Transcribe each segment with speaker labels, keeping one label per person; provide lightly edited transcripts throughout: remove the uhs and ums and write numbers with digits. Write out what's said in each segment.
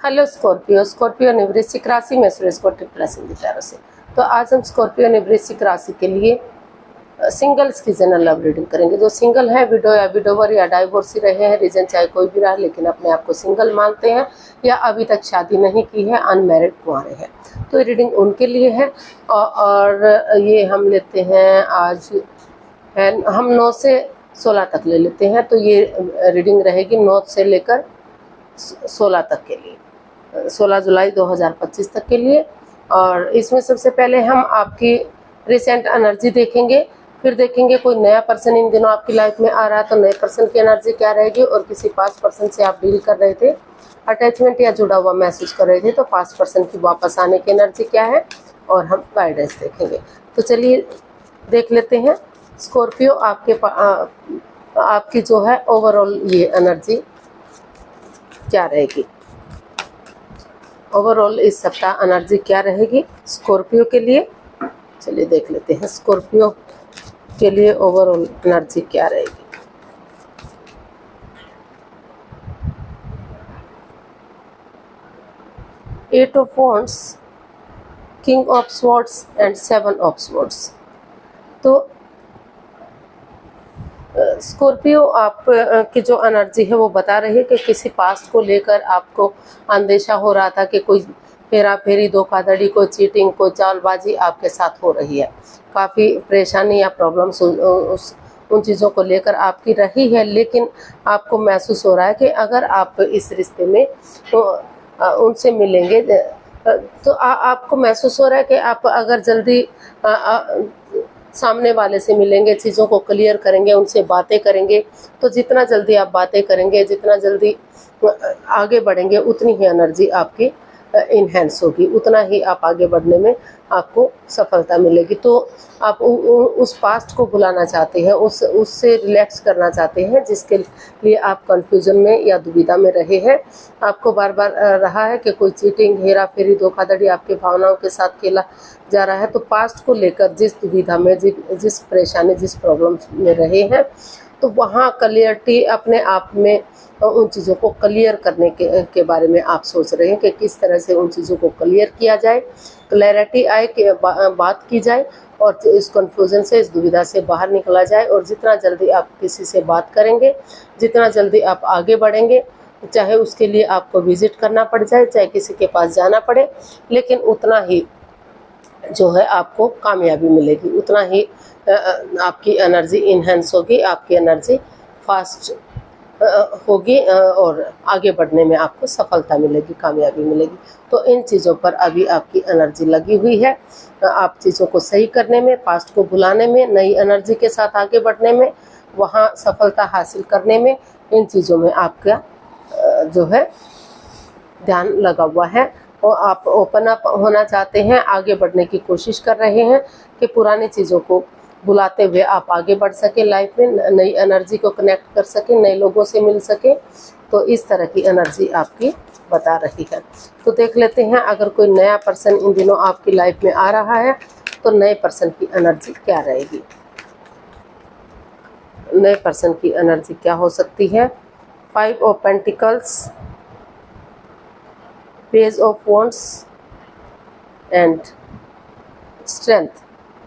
Speaker 1: Hello Scorpio. Scorpio ने वृश्चिक राशि में सूरज को +, विचारों से। तो आज हम स्कॉर्पियो ने वृश्चिक राशि के लिए सिंगल्स की जनरल लव रीडिंग करेंगे। जो सिंगल है, विडो या विडोवर या डाइवोर्सी रहे हैं, रीजन चाहे कोई भी रहा, लेकिन अपने आप को सिंगल मानते हैं या अभी तक शादी नहीं की है, अनमैरिड कुंवारे हैं, तो ये रीडिंग उनके लिए है। और ये हम लेते हैं, आज है हम 9 से 16 तक ले लेते हैं। तो ये रीडिंग रहेगी 9 से लेकर 16 तक के लिए, 16 जुलाई 2025 तक के लिए। और इसमें सबसे पहले हम आपकी रिसेंट एनर्जी देखेंगे, फिर देखेंगे कोई नया पर्सन इन दिनों आपकी लाइफ में आ रहा है तो नए पर्सन की एनर्जी क्या रहेगी, और किसी पास्ट पर्सन से आप डील कर रहे थे, अटैचमेंट या जुड़ा हुआ महसूस कर रहे थे, तो पास्ट पर्सन की वापस आने की एनर्जी क्या है, और हम गाइडेंस देखेंगे। तो चलिए देख लेते हैं स्कॉर्पियो आपकी जो है ओवरऑल ये एनर्जी क्या रहेगी। ओवरऑल इस सप्ताह एनर्जी क्या रहेगी स्कॉर्पियो के लिए, चलिए देख लेते हैं स्कॉर्पियो के लिए ओवरऑल एनर्जी क्या रहेगी। Eight of wands, king of swords and 7 of swords. तो स्कॉर्पियो आप की जो एनर्जी है वो बता रही है कि किसी पास्ट को लेकर आपको अंदेशा हो रहा था कि कोई हेरा फेरी, धोखाधड़ी, कोई चीटिंग, कोई चालबाजी आपके साथ हो रही है। काफ़ी परेशानी या प्रॉब्लम्स उन चीज़ों को लेकर आपकी रही है, लेकिन आपको महसूस हो रहा है कि अगर आप इस रिश्ते में उनसे मिलेंगे तो आपको महसूस हो रहा है कि आप अगर जल्दी सामने वाले से मिलेंगे, चीज़ों को क्लियर करेंगे, उनसे बातें करेंगे, तो जितना जल्दी आप बातें करेंगे, जितना जल्दी आगे बढ़ेंगे, उतनी ही एनर्जी आपकी इनहेंस होगी, उतना ही आप आगे बढ़ने में आपको सफलता मिलेगी। तो आप उस पास्ट को भुलाना चाहते हैं, उससे रिलैक्स करना चाहते हैं, जिसके लिए आप कंफ्यूजन में या दुविधा में रहे हैं। आपको बार बार रहा है कि कोई चीटिंग, हेरा फेरी, धोखाधड़ी आपकी भावनाओं के साथ खेला जा रहा है। तो पास्ट को लेकर जिस दुविधा में, जिस परेशानी, जिस प्रॉब्लम में रहे हैं, तो वहाँ क्लियरिटी अपने आप में उन चीज़ों को क्लियर करने के बारे में आप सोच रहे हैं कि किस तरह से उन चीज़ों को क्लियर किया जाए, क्लैरिटी आए कि बात की जाए और इस कन्फ्यूज़न से, इस दुविधा से बाहर निकला जाए। और जितना जल्दी आप किसी से बात करेंगे, जितना जल्दी आप आगे बढ़ेंगे, चाहे उसके लिए आपको विजिट करना पड़ जाए, चाहे किसी के पास जाना पड़े, लेकिन उतना ही जो है आपको कामयाबी मिलेगी, उतना ही आपकी एनर्जी इनहेंस होगी, आपकी एनर्जी फास्ट होगी और आगे बढ़ने में आपको सफलता मिलेगी, कामयाबी मिलेगी। तो इन चीज़ों पर अभी आपकी एनर्जी लगी हुई है, आप चीज़ों को सही करने में, पास्ट को भुलाने में, नई एनर्जी के साथ आगे बढ़ने में, वहाँ सफलता हासिल करने में, इन चीज़ों में आपका जो है ध्यान लगा हुआ है। और आप ओपन अप होना चाहते हैं, आगे बढ़ने की कोशिश कर रहे हैं कि पुरानी चीज़ों को बुलाते हुए आप आगे बढ़ सके, लाइफ में नई एनर्जी को कनेक्ट कर सके, नए लोगों से मिल सके। तो इस तरह की एनर्जी आपकी बता रही है। तो देख लेते हैं अगर कोई नया पर्सन इन दिनों आपकी लाइफ में आ रहा है तो नए पर्सन की एनर्जी क्या रहेगी। नए पर्सन की एनर्जी क्या हो सकती है। 5 of pentacles, page of wands and strength.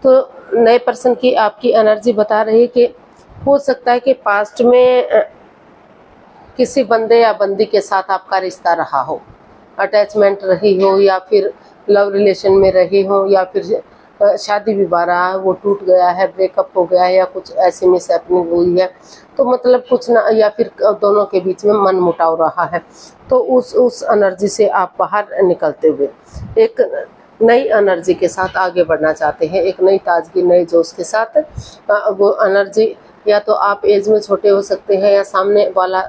Speaker 1: तो नए पर्सन की आपकी एनर्जी बता रही है कि हो सकता है कि पास्ट में किसी बंदे या बंदी के साथ आपका रिश्ता रहा हो, अटैचमेंट रही हो, या फिर लव रिलेशन में रहे हो, या फिर शादी विवाह रहा है, वो टूट गया है, ब्रेकअप हो गया है, या कुछ ऐसी मिसहैपनिंग हुई है, तो मतलब कुछ ना, या फिर दोनों के बीच में मन मुटाव रहा है। तो उस एनर्जी से आप बाहर निकलते हुए एक नई एनर्जी के साथ आगे बढ़ना चाहते हैं, एक नई ताजगी, नए जोश के साथ। वो एनर्जी या तो आप एज में छोटे हो सकते हैं या सामने वाला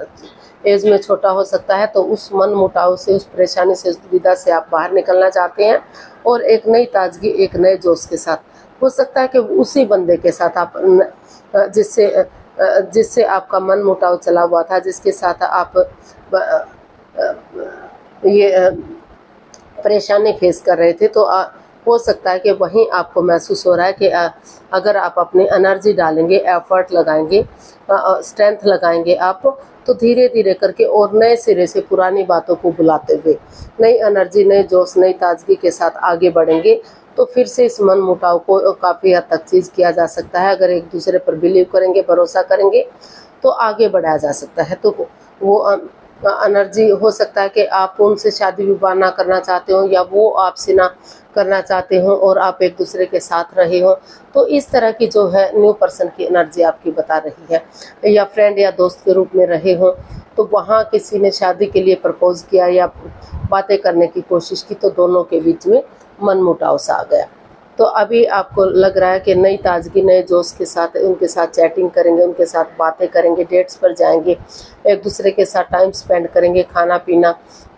Speaker 1: एज में छोटा हो सकता है। तो उस मन मुटाव से, उस परेशानी से, उस दुविधा से आप बाहर निकलना चाहते हैं और एक नई ताजगी, एक नए जोश के साथ। हो सकता है कि उसी बंदे के साथ आप जिससे आपका मन मुटाव चला हुआ था, जिसके साथ आप ये परेशानी फेस कर रहे थे, तो हो सकता है कि वहीं आपको महसूस हो रहा है कि अगर आप अपनी एनर्जी डालेंगे, एफर्ट लगाएंगे, स्ट्रेंथ लगाएंगे आप, तो धीरे धीरे करके और नए सिरे से पुरानी बातों को भुलाते हुए नई एनर्जी, नए जोश, नई ताजगी के साथ आगे बढ़ेंगे, तो फिर से इस मन मुटाव को काफ़ी हद तक चीज़ किया जा सकता है। अगर एक दूसरे पर बिलीव करेंगे, भरोसा करेंगे, तो आगे बढ़ाया जा सकता है। तो वो एनर्जी हो सकता है कि आप उनसे शादी विवाह ना करना चाहते हो, या वो आपसे ना करना चाहते हो और आप एक दूसरे के साथ रहे हो। तो इस तरह की जो है न्यू पर्सन की एनर्जी आपकी बता रही है। या फ्रेंड या दोस्त के रूप में रहे हो, तो वहाँ किसी ने शादी के लिए प्रपोज किया या बातें करने की कोशिश की, तो दोनों के बीच में मनमुटाव सा आ गया। तो अभी आपको लग रहा है कि नई ताजगी, नए जोश के साथ उनके साथ चैटिंग करेंगे, उनके साथ बातें करेंगे, डेट्स पर जाएंगे, एक दूसरे के साथ टाइम स्पेंड करेंगे, खाना पीना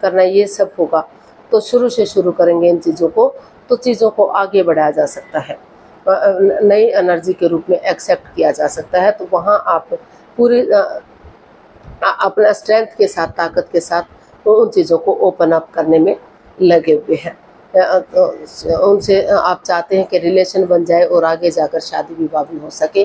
Speaker 1: करना, ये सब होगा। तो शुरू से शुरू करेंगे इन चीज़ों को, तो चीज़ों को आगे बढ़ाया जा सकता है, नई एनर्जी के रूप में एक्सेप्ट किया जा सकता है। तो वहाँ आप पूरी अपना स्ट्रेंथ के साथ, ताकत के साथ उन चीज़ों को ओपन अप करने में लगे हुए हैं। उनसे आप चाहते हैं कि रिलेशन बन जाए और आगे जाकर शादी विवाह भी हो सके,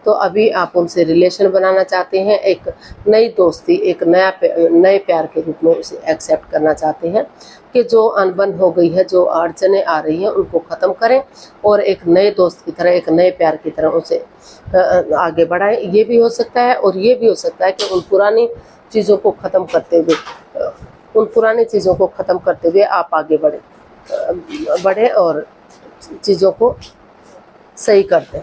Speaker 1: तो अभी आप उनसे रिलेशन बनाना चाहते हैं, एक नई दोस्ती, एक नए प्यार के रूप में उसे एक्सेप्ट करना चाहते हैं कि जो अनबन हो गई है, जो अड़चनें आ रही हैं, उनको ख़त्म करें और एक नए दोस्त की तरह, एक नए प्यार की तरह उसे आगे बढ़ाएं। ये भी हो सकता है, और ये भी हो सकता है कि उन पुरानी चीज़ों को ख़त्म करते हुए आप आगे बढ़े और चीज़ों को सही कर दें।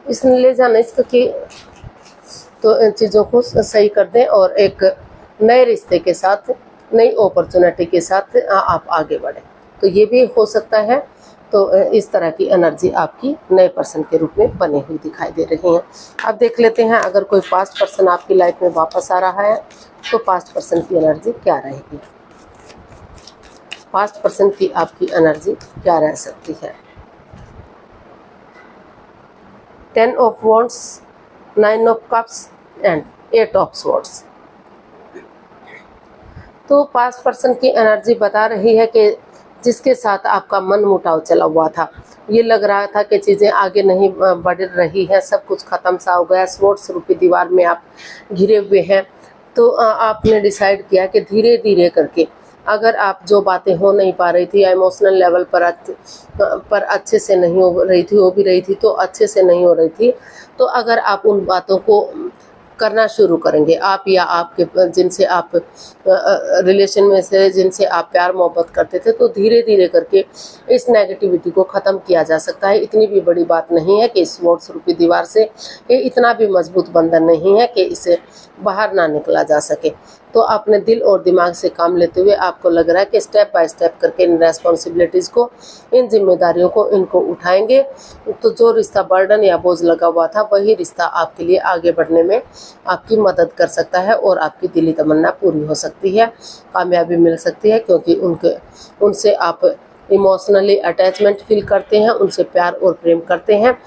Speaker 1: इसने ले जाना इसका कि तो चीज़ों को सही कर दें और एक नए रिश्ते के साथ, नई अपॉर्चुनिटी के साथ आप आगे बढ़ें। तो ये भी हो सकता है। तो इस तरह की एनर्जी आपकी नए पर्सन के रूप में बनी हुई दिखाई दे रही है। अब देख लेते हैं, अगर कोई पास्ट पर्सन आपकी लाइफ में वापस आ रहा है, तो पास्ट पर्सन की एनर्जी क्या रहेगी, पास्ट पर्सन की आपकी एनर्जी क्या रह सकती है। 10 of wands, 9 of cups and 8 of swords. तो पास्ट पर्सन की एनर्जी बता रही है कि जिसके साथ आपका मन मुटाव चला हुआ था, ये लग रहा था कि चीज़ें आगे नहीं बढ़ रही हैं, सब कुछ ख़त्म सा हो गया, स्वॉर्ड्स रूपी दीवार में आप घिरे हुए हैं। तो आपने डिसाइड किया कि धीरे धीरे करके, अगर आप जो बातें हो नहीं पा रही थी, या इमोशनल लेवल पर अच्छे से नहीं हो रही थी, हो भी रही थी तो अच्छे से नहीं हो रही थी, तो अगर आप उन बातों को करना शुरू करेंगे, आप या आपके जिनसे आप रिलेशन में से, जिनसे आप प्यार मोहब्बत करते थे, तो धीरे धीरे करके इस नेगेटिविटी को ख़त्म किया जा सकता है। इतनी भी बड़ी बात नहीं है कि इस स्वॉर्ड्स रूपी दीवार से, ये इतना भी मजबूत बंधन नहीं है कि इसे बाहर ना निकला जा सके। तो अपने दिल और दिमाग से काम लेते हुए आपको लग रहा है कि स्टेप बाय स्टेप करके इन रेस्पॉन्सिबिलिटीज़ को, इन जिम्मेदारियों को, इनको उठाएंगे, तो जो रिश्ता बर्डन या बोझ लगा हुआ था, वही रिश्ता आपके लिए आगे बढ़ने में आपकी मदद कर सकता है और आपकी दिली तमन्ना पूरी हो सकती है, कामयाबी मिल सकती है, क्योंकि उनसे आप इमोशनली अटैचमेंट फील करते हैं, उनसे प्यार और प्रेम करते हैं।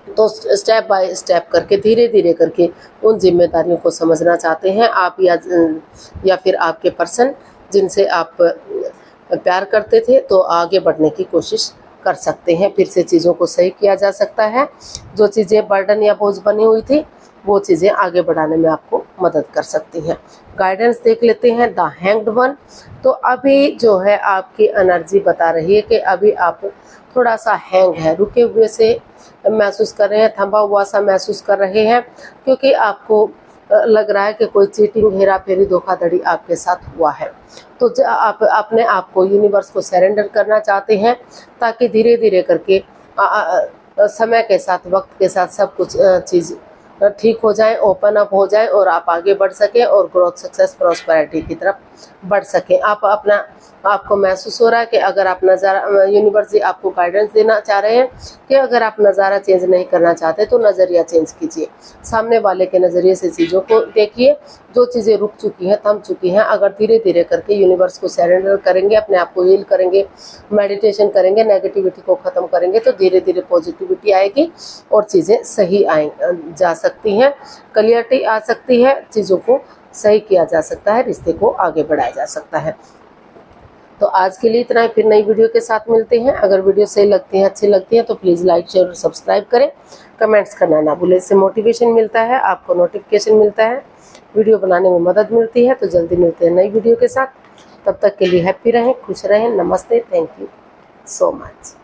Speaker 1: तो स्टेप बाय स्टेप करके, धीरे धीरे करके उन जिम्मेदारियों को समझना चाहते हैं आप, या फिर आपके पर्सन जिनसे आप प्यार करते थे, तो आगे बढ़ने की कोशिश कर सकते हैं। फिर से चीज़ों को सही किया जा सकता है। जो चीज़ें बर्डन या बोझ बनी हुई थी, वो चीज़ें आगे बढ़ाने में आपको मदद कर सकती हैं। गाइडेंस देख लेते हैं, द हैंग्ड वन। तो अभी जो है आपकी एनर्जी बता रही है कि अभी आप थोड़ा सा हैंग है, रुके हुए से महसूस कर रहे हैं, थमा हुआ सा महसूस कर रहे हैं, क्योंकि आपको लग रहा है कि कोई चीटिंग, हेरा फेरी, धोखाधड़ी आपके साथ हुआ है। तो आप अपने आप को यूनिवर्स को सरेंडर करना चाहते हैं, ताकि धीरे धीरे करके समय के साथ, वक्त के साथ सब कुछ चीज़ ठीक हो जाए, ओपन अप हो जाए और आप आगे बढ़ सकें और ग्रोथ, सक्सेस, प्रॉस्पेरिटी की तरफ बढ़ सकें। आपको महसूस हो रहा है कि अगर आप नज़ारा, यूनिवर्स जी आपको गाइडेंस देना चाह रहे हैं कि अगर आप नज़ारा चेंज नहीं करना चाहते, तो नज़रिया चेंज कीजिए, सामने वाले के नज़रिए से चीज़ों को देखिए। जो चीज़ें रुक चुकी हैं, थम चुकी हैं, अगर धीरे धीरे करके यूनिवर्स को सरेंडर करेंगे, अपने आप को हील करेंगे, मेडिटेशन करेंगे, नेगेटिविटी को ख़त्म करेंगे, तो धीरे धीरे पॉजिटिविटी आएगी और चीज़ें सही जा सकती हैं, क्लियरिटी आ सकती है, चीज़ों को सही किया जा सकता है, रिश्ते को आगे बढ़ाया जा सकता है। तो आज के लिए इतना ही, फिर नई वीडियो के साथ मिलते हैं। अगर वीडियो सही लगती है, अच्छी लगती है तो प्लीज़ लाइक शेयर और सब्सक्राइब करें। कमेंट्स करना ना भूलें, इससे मोटिवेशन मिलता है, आपको नोटिफिकेशन मिलता है, वीडियो बनाने में मदद मिलती है। तो जल्दी मिलते हैं नई वीडियो के साथ। तब तक के लिए हैप्पी रहें, खुश रहें। नमस्ते, थैंक यू सो मच।